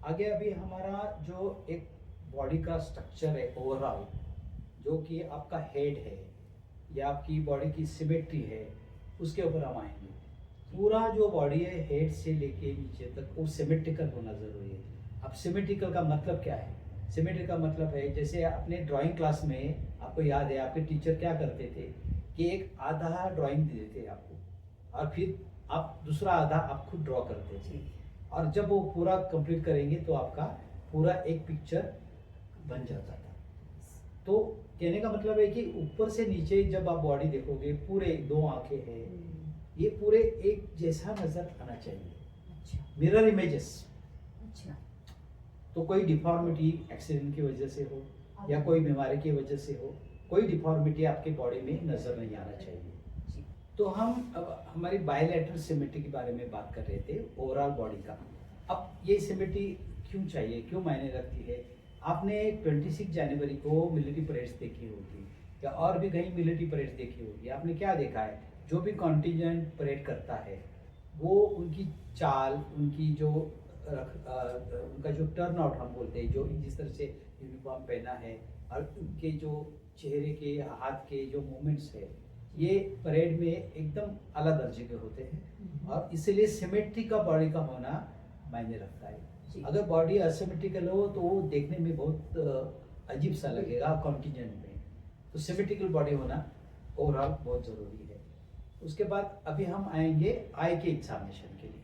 आगे अभी हमारा जो एक बॉडी का स्ट्रक्चर है ओवरऑल, जो कि आपका हेड है या आपकी बॉडी की सिमेट्री है, उसके ऊपर हम आएंगे। पूरा जो बॉडी है हेड से लेके नीचे तक वो सिमेट्रिकल होना ज़रूरी है। अब सिमेट्रिकल का मतलब क्या है? सिमेट्रिकल का मतलब है, जैसे अपने ड्राइंग क्लास में आपको याद है आपके टीचर क्या करते थे कि एक आधा ड्राइंग दे देते आपको और फिर आप दूसरा आधा आप खुद ड्रॉ करते थे, और जब वो पूरा कंप्लीट करेंगे तो आपका पूरा एक पिक्चर बन जाता था। तो कहने का मतलब है कि ऊपर से नीचे जब आप बॉडी देखोगे, पूरे दो आंखें हैं, ये पूरे एक जैसा नजर आना चाहिए। अच्छा। Mirror images. अच्छा। तो कोई डिफॉर्मिटी एक्सीडेंट की वजह से हो या कोई बीमारी की वजह से हो, कोई डिफॉर्मिटी आपके बॉडी में नजर नहीं आना चाहिए। तो हम अब हमारी बायलैटरल सिमेट्री के बारे में बात कर रहे थे, ओवरऑल बॉडी का। अब ये सिमेट्री क्यों चाहिए, क्यों मायने रखती है? आपने 26 जनवरी को मिलिट्री परेड्स देखी होगी या और भी कहीं मिलिट्री परेड्स देखी होगी। आपने क्या देखा है? जो भी कॉन्टिजेंट परेड करता है वो उनकी चाल, उनकी जो उनका जो टर्न आउट हम बोलते हैं, जो जिस तरह से यूनिफॉर्म पहना है और उनके जो चेहरे के हाथ के जो मूवमेंट्स है, ये परेड में एकदम अलग दर्जे के होते हैं। और इसीलिए सिमेट्री का बॉडी का होना मायने रखता है। अगर बॉडी असिमेट्रिकल हो तो वो देखने में बहुत अजीब सा लगेगा कॉन्टिजेंट में। तो सिमेट्रिकल बॉडी होना ओवरऑल बहुत ज़रूरी है। उसके बाद अभी हम आएंगे आई के एग्जामिनेशन के लिए।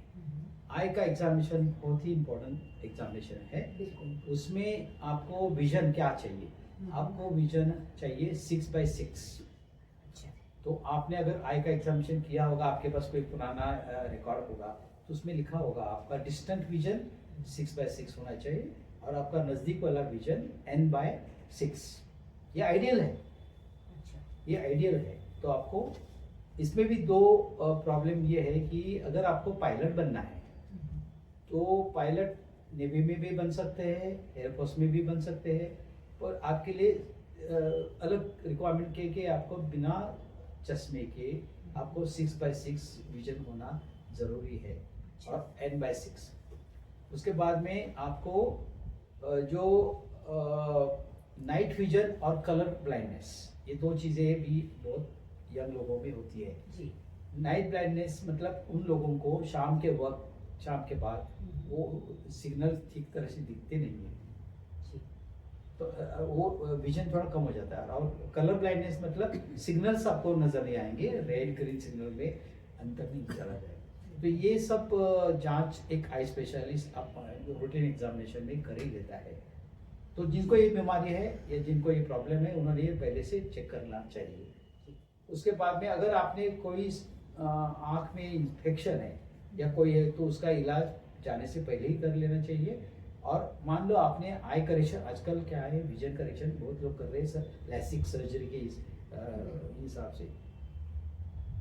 आई का एग्जामिनेशन बहुत ही इम्पोर्टेंट एग्जामिनेशन है। उसमें आपको विजन क्या चाहिए? आपको विजन चाहिए 6x6। तो आपने अगर आई का एग्जामिनेशन किया होगा, आपके पास कोई पुराना रिकॉर्ड होगा, तो उसमें लिखा होगा आपका डिस्टेंट विजन 6x6 होना चाहिए और आपका नज़दीक वाला विजन n/6। ये आइडियल है। ये आइडियल है। तो आपको इसमें भी दो प्रॉब्लम ये है कि अगर आपको पायलट बनना है तो पायलट नेवी में भी बन सकते हैं, एयरफोर्स में भी बन सकते हैं, और आपके लिए अलग रिक्वायरमेंट के आपको बिना चश्मे के आपको 6x6 विजन होना ज़रूरी है और n/6। उसके बाद में आपको जो नाइट विजन और कलर ब्लाइंडनेस, ये दो चीज़ें भी बहुत यंग लोगों में होती है जी। नाइट ब्लाइंडनेस मतलब उन लोगों को शाम के वक्त, शाम के बाद वो सिग्नल ठीक तरह से दिखते नहीं है, तो वो विजन थोड़ा कम हो जाता है। और कलर ब्लाइंडनेस मतलब सिग्नल्स आपको नजर नहीं आएंगे, रेड ग्रीन सिग्नल में अंतर नहीं चला जाएगा। तो ये सब जांच एक आई स्पेशलिस्ट रूटीन एग्जामिनेशन में कर ही लेता है। तो जिनको ये बीमारी है या जिनको ये प्रॉब्लम है, उन्होंने ये पहले से चेक करना चाहिए। उसके बाद में अगर आपने कोई आँख में इन्फेक्शन है या कोई है, तो उसका इलाज जाने से पहले ही कर लेना चाहिए। और मान लो आपने आई करेक्शन, आजकल क्या है विजन करेक्शन बहुत लोग कर रहे हैं सर, लैसिक सर्जरी के हिसाब से।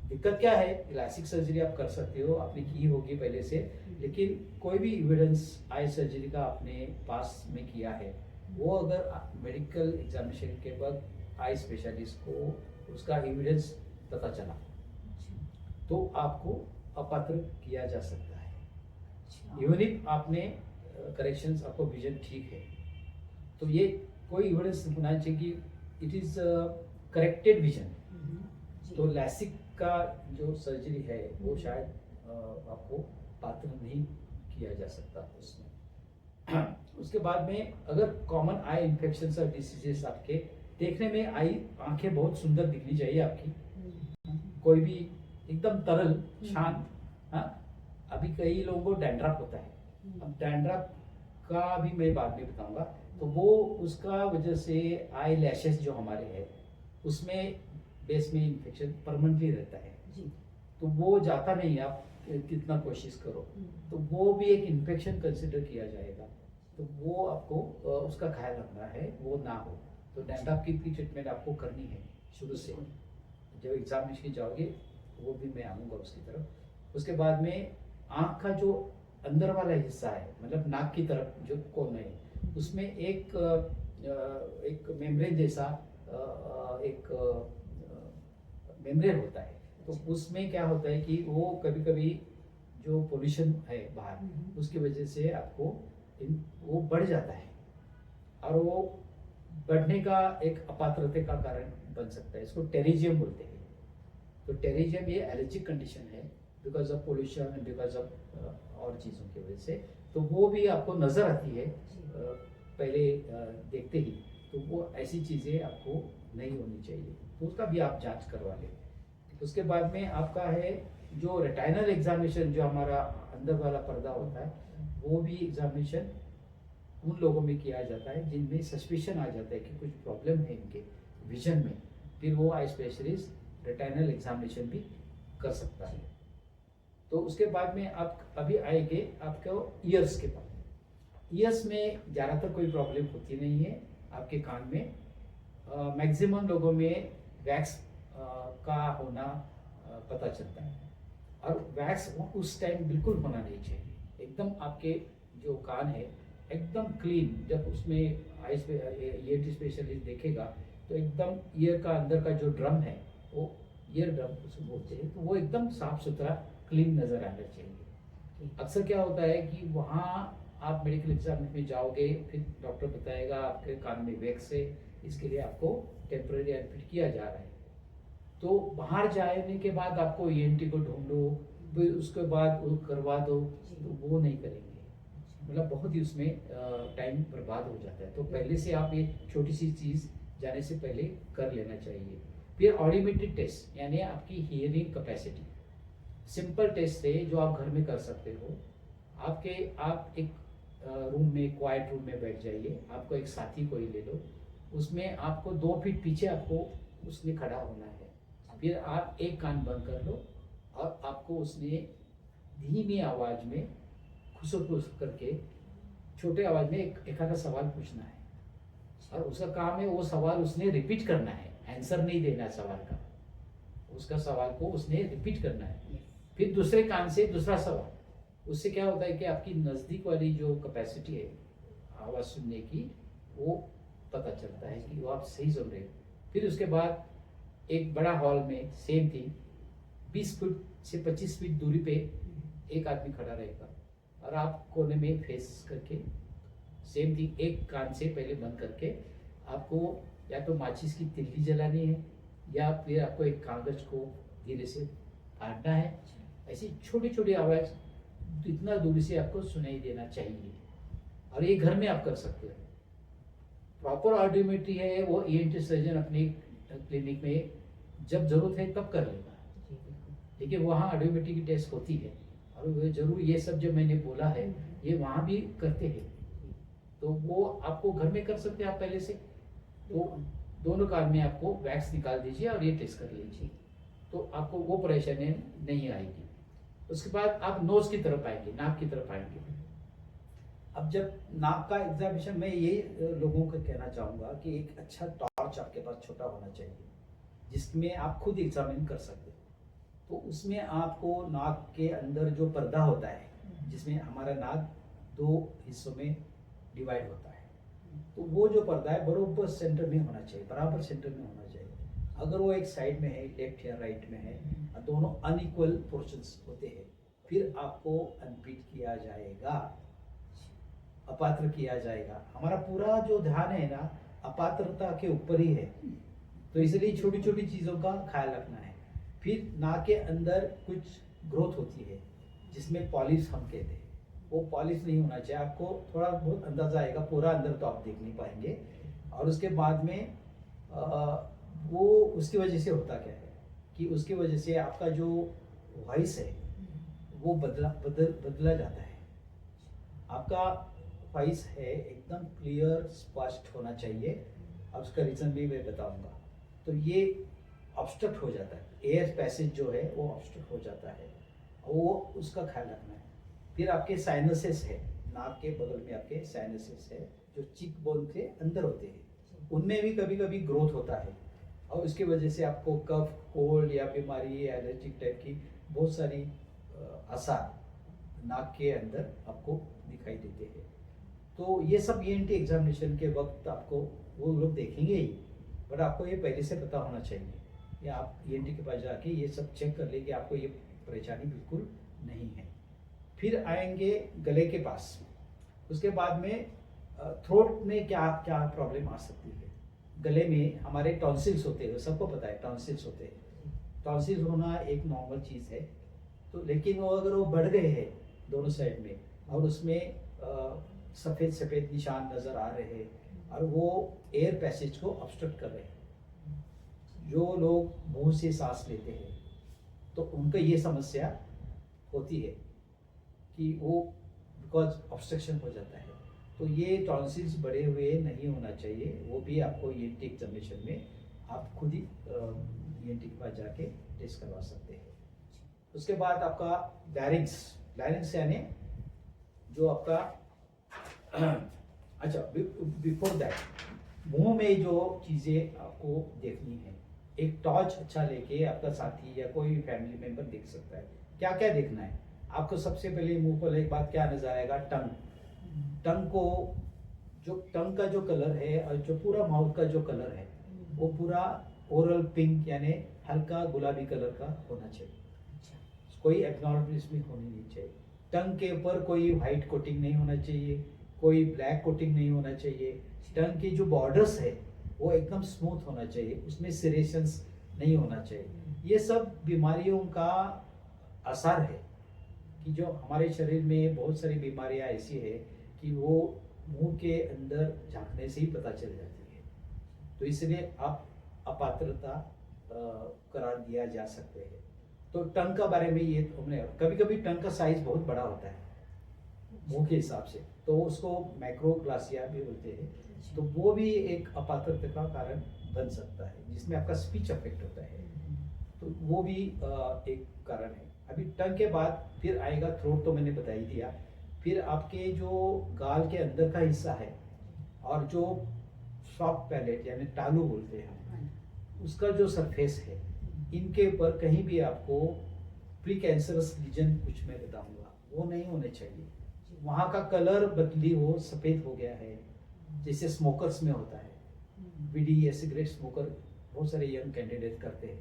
दिक्कत क्या है, इलास्टिक सर्जरी आप कर सकते हो, आपने की होगी पहले से, लेकिन कोई भी एविडेंस आई सर्जरी का आपने पास में किया है, वो अगर मेडिकल एग्जामिनेशन के बाद आई स्पेशलिस्ट को उसका एविडेंस पता चला तो आपको अपात्र किया जा सकता है। इवन इफ आपने करेक्शंस, आपको विजन ठीक है, तो ये कोई एविडेंस होना चाहिए कि इट इज करेक्टेड विजन। तो लैसिक का जो सर्जरी है वो शायद आपको पात्र नहीं किया जा सकता उसमें। उसके बाद में अगर कॉमन आई इन्फेक्शन और डिसीजेस, आपके देखने में आई आंखें बहुत सुंदर दिखनी चाहिए आपकी, कोई भी एकदम तरल शांत। हाँ, अभी कई लोगों को डैंड्रफ होता है, अब डैंड्रफ का भी मैं बाद में बताऊंगा। तो वो उसका वजह से आई लैशेस जो हमारे हैं उसमें बेस में इन्फेक्शन परमानेंटली रहता है जी। तो वो जाता नहीं, आप कितना कोशिश करो, तो वो भी एक इन्फेक्शन कंसिडर किया जाएगा। तो वो आपको उसका ख्याल रखना है, वो ना हो। तो डैंड्रफ की भी ट्रीटमेंट आपको करनी है शुरू से। जब एग्जामिनेशन की जाओगे वो भी मैं आऊँगा उसकी तरफ। उसके बाद में आँख का जो अंदर वाला हिस्सा है, मतलब नाक की तरफ जो कोन है, उसमें एक मेम्ब्रेन जैसा एक मेम्ब्रेन होता है। तो उसमें क्या होता है कि वो कभी कभी जो पोल्यूशन है बाहर, उसकी वजह से आपको वो बढ़ जाता है और वो बढ़ने का एक अपात्रता का कारण बन सकता है। इसको टेरिजियम बोलते हैं। तो टेरिजियम ये एलर्जिक कंडीशन है because of pollution, because of और चीज़ों की वजह से। तो वो भी आपको नज़र आती है पहले देखते ही। तो वो ऐसी चीज़ें आपको नहीं होनी चाहिए, तो उसका भी आप जांच करवा लें। उसके बाद में आपका है जो रेटाइनल एग्जामिनेशन, जो हमारा अंदर वाला पर्दा होता है, वो भी एग्जामिनेशन उन लोगों में किया जाता है जिनमें सस्पिशन आ जाता है कि कुछ प्रॉब्लम है इनके विजन में। फिर वो आई स्पेशलिस्ट रेटाइनल एग्जामिनेशन भी कर सकता है। तो उसके बाद में आप अभी आएंगे आपको ईयर्स के पास। ईयर्स में ज़्यादातर कोई प्रॉब्लम होती नहीं है आपके कान में। मैक्सिमम लोगों में वैक्स का होना पता चलता है, और वैक्स उस टाइम बिल्कुल होना नहीं चाहिए। एकदम आपके जो कान है एकदम क्लीन, जब उसमें ईएनटी स्पेशलिस्ट देखेगा तो एकदम ईयर का अंदर का जो ड्रम है, वो ईयर ड्रम उसको बोलते हैं, तो वो एकदम साफ सुथरा क्लीन नज़र आना चाहिए। अक्सर क्या होता है कि वहाँ आप मेडिकल एग्जाम में जाओगे, फिर डॉक्टर बताएगा आपके कान में वैक्स है, इसके लिए आपको टेम्परेरी एडमिट किया जा रहा है। तो बाहर जाने के बाद आपको ईएनटी को ढूंढो, फिर उसके बाद वो करवा दो, तो वो नहीं करेंगे। मतलब बहुत ही उसमें टाइम बर्बाद हो जाता है। तो पहले से आप ये छोटी सी चीज़ जाने से पहले कर लेना चाहिए। फिर ऑडियोमेट्री टेस्ट, यानी आपकी हियरिंग कैपेसिटी, सिंपल टेस्ट है जो आप घर में कर सकते हो। आप एक रूम में, क्वाइट रूम में बैठ जाइए, आपको एक साथी कोई ले लो, उसमें आपको 2 फीट पीछे आपको उसने खड़ा होना है। फिर आप एक कान बंद कर लो और आपको उसने धीमी आवाज़ में खुसुर करके छोटे आवाज़ में एक आधा सवाल पूछना है, और उसका काम है वो सवाल उसने रिपीट करना है, आंसर नहीं देना सवाल का, उसका सवाल को उसने रिपीट करना है। फिर दूसरे कान से दूसरा सवाल। उससे क्या होता है कि आपकी नज़दीक वाली जो कैपेसिटी है आवाज़ सुनने की, वो पता चलता है कि वो आप सही सुन रहे हो। फिर उसके बाद एक बड़ा हॉल में सेम थिंग, 20 फुट से 25 फीट दूरी पे एक आदमी खड़ा रहेगा, और आप कोने में फेस करके सेम थिंग एक कान से पहले बंद करके आपको या तो माचिस की तिल्ली जलानी है, या फिर आपको एक कागज को धीरे से फाड़ना है। ऐसी छोटी छोटी आवाज़ इतना दूरी से आपको सुनाई देना चाहिए, और ये घर में आप कर सकते हो। प्रॉपर ऑडियोमेट्री है वो ईएनटी सर्जन अपने क्लिनिक में जब जरूरत है तब कर लेगा, लेकिन वहाँ ऑडियोमेट्री की टेस्ट होती है, और जरूर ये सब जो मैंने बोला है ये वहाँ भी करते हैं। तो वो आपको घर में कर सकते हैं आप पहले से। वो दोनों कान में आपको वैक्स निकाल दीजिए और ये टेस्ट कर लीजिए, तो आपको वो परेशानी नहीं आएगी। उसके बाद आप नोज की तरफ आएंगे, नाक की तरफ आएंगे। अब जब नाक का एग्जामिनेशन, मैं ये लोगों को कहना चाहूँगा कि एक अच्छा टॉर्च आपके पास छोटा होना चाहिए जिसमें आप खुद एग्जामिन कर सकते हो। तो उसमें आपको नाक के अंदर जो पर्दा होता है, जिसमें हमारा नाक 2 हिस्सों में डिवाइड होता है, तो वो जो पर्दा है बराबर सेंटर में होना चाहिए, बराबर सेंटर में होना चाहिए। अगर वो एक साइड में है, लेफ्ट या राइट में है, दोनों अनइक्वल पोर्शंस होते हैं, फिर आपको अनपिट किया जाएगा, अपात्र किया जाएगा। हमारा पूरा जो ध्यान है ना अपात्रता के ऊपर ही है, तो इसलिए छोटी छोटी चीज़ों का ख्याल रखना है। फिर नाक के अंदर कुछ ग्रोथ होती है जिसमें पॉलिश हम कहते हैं, वो पॉलिश नहीं होना चाहिए। आपको थोड़ा बहुत अंदाजा आएगा, पूरा अंदर तो आप देख नहीं पाएंगे। और उसके बाद में वो उसकी वजह से होता क्या है कि उसकी वजह से आपका जो वॉइस है वो बदला जाता है। आपका वॉइस है एकदम क्लियर, स्पष्ट होना चाहिए। अब उसका रीज़न भी मैं बताऊंगा। तो ये ऑब्स्ट्रक्ट हो जाता है, एयर पैसेज जो है वो ऑब्स्ट्रक्ट हो जाता है, वो उसका ख्याल रखना है। फिर आपके साइनसेस है, नाक के बगल में आपके साइनसेस है जो चीक बोन के अंदर होते हैं, उनमें भी कभी कभी ग्रोथ होता है, और उसकी वजह से आपको कफ, कोल्ड या बीमारी, एलर्जिक टाइप की बहुत सारी आसार नाक के अंदर आपको दिखाई देते हैं। तो ये सब ईएनटी एग्जामिनेशन के वक्त आपको वो लोग देखेंगे ही, बट आपको ये पहले से पता होना चाहिए, या आप ईएनटी के पास जाके ये सब चेक कर ले कि आपको ये परेशानी बिल्कुल नहीं है। फिर आएंगे गले के पास। उसके बाद में थ्रोट में क्या क्या प्रॉब्लम आ सकती है। गले में हमारे टॉन्सिल्स होते हैं, सबको पता है टॉन्सिल्स होते हैं। टॉन्सिल्स होना एक नॉर्मल चीज़ है, तो लेकिन वो अगर वो बढ़ गए हैं दोनों साइड में और उसमें सफ़ेद सफ़ेद निशान नज़र आ रहे हैं और वो एयर पैसेज को ऑब्स्ट्रक्ट कर रहे हैं, जो लोग मुंह से सांस लेते हैं तो उनका ये समस्या होती है कि वो बिकॉज ऑब्स्ट्रक्शन हो जाता है। तो ये टॉन्सिल्स बढ़े हुए नहीं होना चाहिए, वो भी आपको ईएनटी एग्जामिनेशन में आप खुद ही ईएनटी के पास जाके टेस्ट करवा सकते हैं। उसके बाद आपका लैरिंक्स, लैरिंक्स यानी जो आपका अच्छा बिफोर दैट मुंह में जो चीज़ें आपको देखनी है, एक टॉर्च अच्छा लेके आपका साथी या कोई फैमिली मेंबर देख सकता है। क्या क्या देखना है आपको? सबसे पहले मुंह को एक बात क्या नजर आएगा, टंग। टंग को जो टंग का जो कलर है और जो पूरा माउथ का जो कलर है वो पूरा ओरल पिंक यानी हल्का गुलाबी कलर का होना चाहिए। कोई एब्नॉर्मल इसमें होनी नहीं चाहिए। टंग के ऊपर कोई वाइट कोटिंग नहीं होना चाहिए, कोई ब्लैक कोटिंग नहीं होना चाहिए। टंग की जो बॉर्डर्स है वो एकदम स्मूथ होना चाहिए, उसमें सिरेशंस नहीं होना चाहिए। ये सब बीमारियों का असर है कि जो हमारे शरीर में बहुत सारी बीमारियां ऐसी है कि वो मुंह के अंदर झांकने से ही पता चल जाती है। तो इसलिए आप अपात्रता करार दिया जा सकते हैं। तो टंग का बारे में ये हमने, कभी कभी टंग का साइज बहुत बड़ा होता है मुंह के हिसाब से, तो उसको मैक्रोग्लासिया भी बोलते हैं। तो वो भी एक अपात्रता का कारण बन सकता है जिसमें आपका स्पीच अफेक्ट होता है, तो वो भी एक कारण है। अभी टंग के बाद फिर आएगा थ्रोट, तो मैंने बता ही दिया। फिर आपके जो गाल के अंदर का हिस्सा है और जो सॉफ्ट पैलेट यानी टालू बोलते हैं हम, उसका जो सरफेस है, इनके ऊपर कहीं भी आपको प्री कैंसरस लीजन कुछ मैं बताऊंगा वो नहीं होने चाहिए। वहाँ का कलर बदली हो, सफ़ेद हो गया है, जैसे स्मोकर्स में होता है, बीड़ी या सिगरेट स्मोकर बहुत सारे यंग कैंडिडेट करते हैं,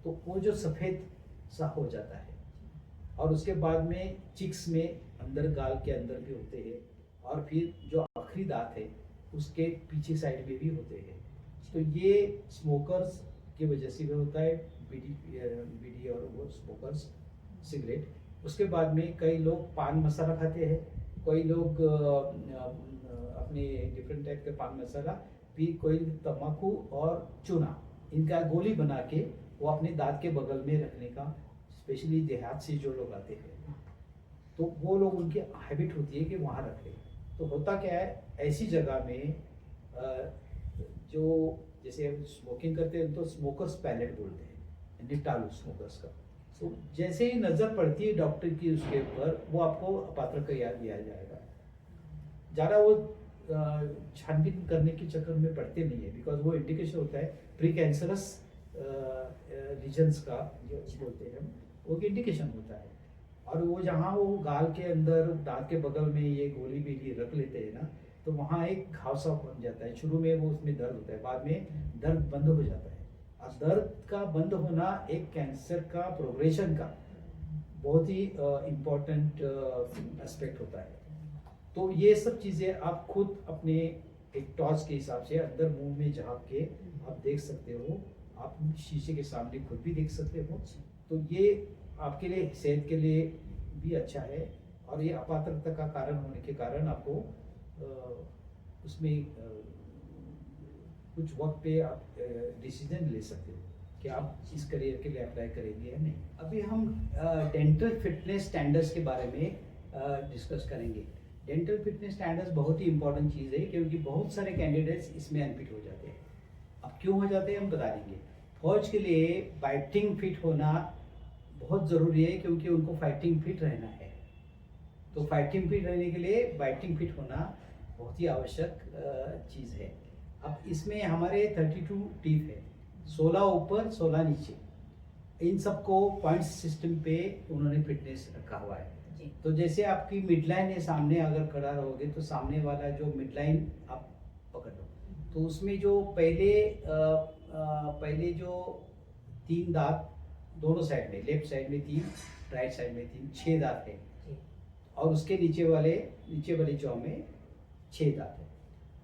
तो वो जो सफ़ेद सा हो जाता है। और उसके बाद में चिक्स में अंदर गाल के अंदर भी होते हैं, और फिर जो आखिरी दांत है उसके पीछे साइड में भी होते हैं। तो ये स्मोकर्स की वजह से भी होता है, बीड़ी और वो स्मोकर्स सिगरेट। उसके बाद में कई लोग पान मसाला खाते हैं, कोई लोग अपने डिफरेंट टाइप के पान मसाला, फिर कोई तम्बाकू और चूना, इनका गोली बना के वो अपने दांत के बगल में रखने का, स्पेशली देहात से जो लोग आते हैं तो वो लोग, उनकी हैबिट होती है कि वहाँ रखें। तो होता क्या है, ऐसी जगह में जो जैसे स्मोकिंग करते हैं तो स्मोकर्स पैलेट बोलते हैं, यानी टालू स्मोकर्स का। तो जैसे ही नज़र पड़ती है डॉक्टर की उसके ऊपर, वो आपको अपात्र दिया जाएगा। ज़्यादा वो छानबीन करने के चक्कर में पड़ते नहीं है, बिकॉज वो इंडिकेशन होता है प्री कैंसरस रीजन्स का जो बोलते हैं, वो इंडिकेशन होता है। और वो जहाँ वो गाल के अंदर दांत के बगल में ये गोली भी रख लेते हैं ना, तो वहाँ एक घाव सा बन जाता है। शुरू में वो उसमें दर्द होता है, बाद में दर्द बंद हो जाता है। और दर्द का बंद होना एक कैंसर का प्रोग्रेशन का बहुत ही इम्पोर्टेंट एस्पेक्ट होता है। तो ये सब चीज़ें आप खुद अपने एक टॉर्च के हिसाब से अंदर मुंह में झाँक के आप देख सकते हो, आप शीशे के सामने खुद भी देख सकते हो। तो ये आपके लिए, सेहत के लिए भी अच्छा है, और ये अपात्रता का कारण होने के कारण आपको उसमें कुछ वक्त पे आप डिसीजन ले सकते हो कि आप इस करियर के लिए अप्लाई करेंगे या नहीं। अभी हम डेंटल फिटनेस स्टैंडर्ड्स के बारे में डिस्कस करेंगे। डेंटल फिटनेस स्टैंडर्ड्स बहुत ही इंपॉर्टेंट चीज़ है, क्योंकि बहुत सारे कैंडिडेट्स इसमें अनफिट हो जाते हैं। अब क्यों हो जाते हैं हम बता देंगे। फौज के लिए फाइटिंग फिट होना बहुत ज़रूरी है, क्योंकि उनको फाइटिंग फिट रहना है। तो फाइटिंग फिट रहने के लिए फाइटिंग फिट होना बहुत ही आवश्यक चीज़ है। अब इसमें हमारे 32 टीथ है, 16 ऊपर 16 नीचे, इन सबको पॉइंट्स सिस्टम पे उन्होंने फिटनेस रखा हुआ है। तो जैसे आपकी मिडलाइन है, सामने अगर खड़ा रहोगे तो सामने वाला जो मिडलाइन आप पकड़ लो, तो उसमें जो पहले जो 3 दांत दोनों साइड में, लेफ्ट साइड में 3, राइट साइड में 3, 6 दांत है। और उसके नीचे वाले जॉ में 6 दांत है।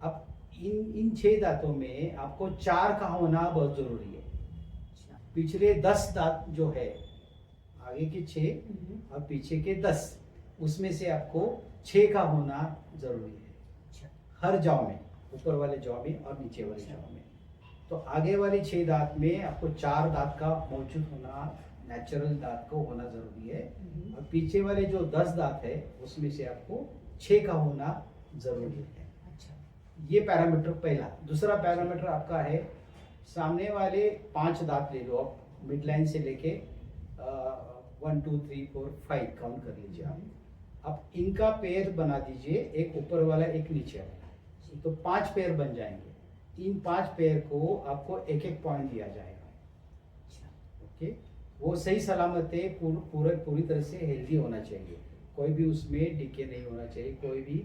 अब इन 6 दांतों में आपको 4 का होना बहुत जरूरी है। पिछले 10 दांत जो है, आगे के 6 और पीछे के 10, उसमें से आपको 6 का होना जरूरी है हर जॉ में, ऊपर वाले जॉ में और नीचे वाले जॉ में। तो आगे वाले 6 दांत में आपको 4 दांत का मौजूद होना, नेचुरल दांत को होना जरूरी है, और पीछे वाले जो 10 दांत है उसमें से आपको 6 का होना जरूरी है। ये पैरामीटर पहला। दूसरा पैरामीटर आपका है, सामने वाले 5 दांत ले लो आप, मिड लाइन से लेके 1 2 3 4 5 काउंट कर लीजिए आप। अब इनका पेयर बना दीजिए, एक ऊपर वाला एक नीचे वाला, तो 5 पेयर बन जाएंगे। इन 5 पेयर को आपको एक एक पॉइंट दिया जाएगा। ओके, वो सही सलामत है, पूरी तरह से हेल्दी होना चाहिए, कोई भी उसमें डिके नहीं होना चाहिए, कोई भी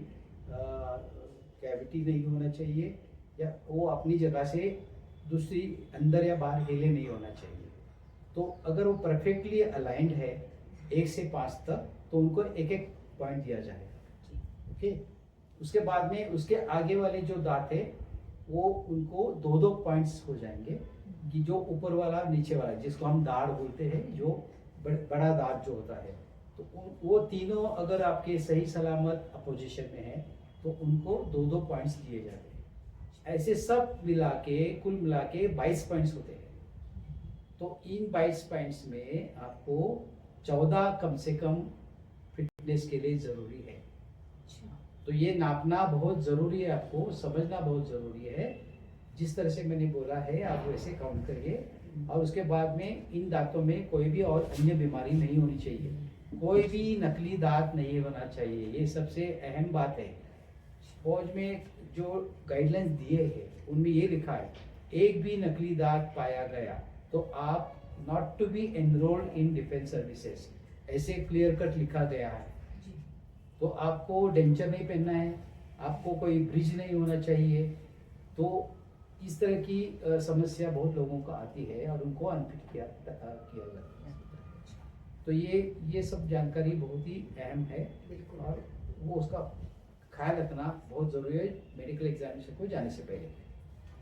कैविटी नहीं होना चाहिए, या वो अपनी जगह से दूसरी अंदर या बाहर हिले नहीं होना चाहिए। तो अगर वो परफेक्टली अलाइंड है 1 से 5 तक, तो उनको एक एक पॉइंट दिया जाएगा। ओके, उसके बाद में उसके आगे वाले जो दांत है वो उनको 2-2 पॉइंट्स हो जाएंगे, कि जो ऊपर वाला नीचे वाला, जिसको हम दाढ़ बोलते हैं, जो बड़ा दांत जो होता है, तो वो तीनों अगर आपके सही सलामत अपोजिशन में है तो उनको 2-2 पॉइंट्स दिए जाते हैं। ऐसे सब मिला के कुल मिला के 22 पॉइंट्स होते हैं। तो इन 22 पॉइंट्स में आपको 14 कम से कम फिटनेस के लिए जरूरी है। तो ये नापना बहुत जरूरी है, आपको समझना बहुत जरूरी है। जिस तरह से मैंने बोला है आप वैसे काउंट करिए, और उसके बाद में इन दांतों में कोई भी और अन्य बीमारी नहीं होनी चाहिए, कोई भी नकली दांत नहीं होना चाहिए। ये सबसे अहम बात है। फौज में जो गाइडलाइंस दिए हैं उनमें ये लिखा है, एक भी नकली दांत पाया गया तो आप not to be enrolled in defence services, ऐसे क्लियर कट लिखा गया है। तो आपको डेंचर नहीं पहनना है, आपको कोई ब्रिज नहीं होना चाहिए। तो इस तरह की समस्या बहुत लोगों को आती है और उनको अनफिट किया जाता है। तो ये सब जानकारी बहुत ही अहम है, और वो उसका ख्याल रखना बहुत ज़रूरी है मेडिकल एग्जामिनेशन को जाने से पहले।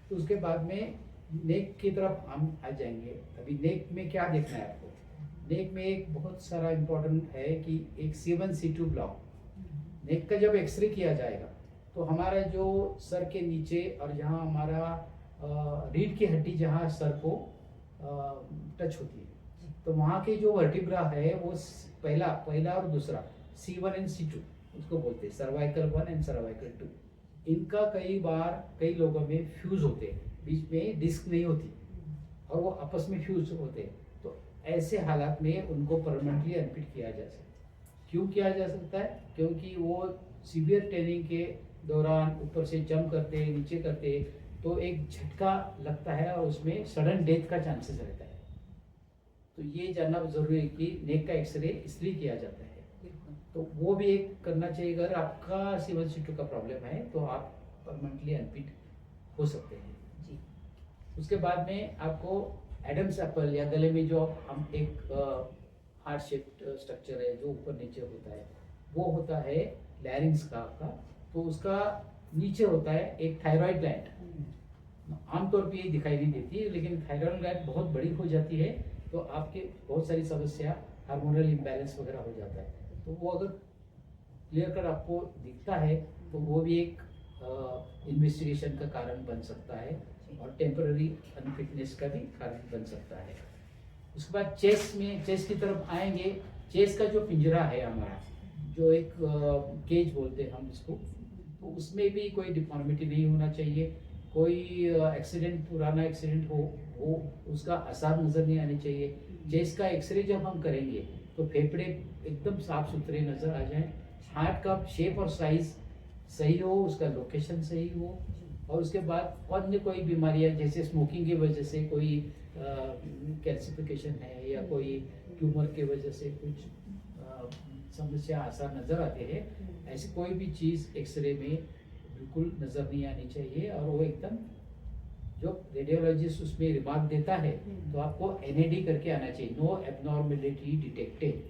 तो उसके बाद में नेक की तरफ हम आ जाएंगे। अभी नेक में क्या देखना है आपको? नेक में एक बहुत सारा इम्पोर्टेंट है कि एक C1 C2 ब्लॉक। नेक का जब एक्सरे किया जाएगा तो हमारा जो सर के नीचे और जहाँ हमारा रीढ़ की हड्डी जहाँ सर को टच होती है, तो वहाँ के जो वर्टिब्रा है वो पहला और दूसरा C1 एंड C2 उसको बोलते हैं, सर्वाइकल 1 एंड सर्वाइकल 2। इनका कई लोगों में फ्यूज होते हैं, बीच में डिस्क नहीं होती और वो आपस में फ्यूज होते हैं। तो ऐसे हालात में उनको परमानेंटली अनफिट किया जा सकता है। क्यों किया जा सकता है? क्योंकि वो सीवियर ट्रेनिंग के दौरान ऊपर से जंप करते, नीचे करते, तो एक झटका लगता है और उसमें सडन डेथ का चांसेस रहता है। तो ये जानना जरूरी है कि नेक का एक्सरे इसलिए किया जाता है। तो वो भी एक करना चाहिए। अगर आपका C1 C2 का प्रॉब्लम है तो आप परमानेंटली अनफिट हो सकते हैं जी। उसके बाद में आपको एडम्स एप्पल या गले में जो हम एक हार्ट शेप्ड स्ट्रक्चर है जो ऊपर नीचे होता है, वो होता है लैरिंक्स का। तो उसका नीचे होता है एक थायराइड ग्लैंड। आमतौर पे ये दिखाई नहीं देती, लेकिन थायराइड ग्लैंड बहुत बड़ी हो जाती है तो आपके बहुत सारी समस्या, हार्मोनल इम्बैलेंस वगैरह हो जाता है। तो वो अगर क्लियर कर आपको दिखता है तो वो भी एक इन्वेस्टिगेशन का कारण बन सकता है और टेम्पररी अनफिटनेस का भी कारण बन सकता है। उसके बाद चेस्ट की तरफ आएंगे। चेस्ट का जो पिंजरा है हमारा, जो एक केज बोलते हैं हम इसको, तो उसमें भी कोई डिफॉर्मिटी नहीं होना चाहिए। कोई एक्सीडेंट, पुराना एक्सीडेंट हो उसका असर नज़र नहीं आनी चाहिए। चेस्ट का एक्सरे जब हम करेंगे तो फेफड़े एकदम साफ सुथरे नज़र आ जाएं, हार्ट का शेप और साइज सही हो, उसका लोकेशन सही हो, और उसके बाद अन्य कोई बीमारियां जैसे स्मोकिंग की वजह से कोई कैल्सिफिकेशन है या कोई ट्यूमर के वजह से कुछ समस्या आसार नज़र आते हैं, ऐसी कोई भी चीज़ एक्सरे में बिल्कुल नज़र नहीं आनी चाहिए। और वो एकदम जो रेडियोलॉजिस्ट उसमें रिमार्क देता है तो आपको NAD करके आना चाहिए, नो एबनॉर्मेलिटी डिटेक्टेड।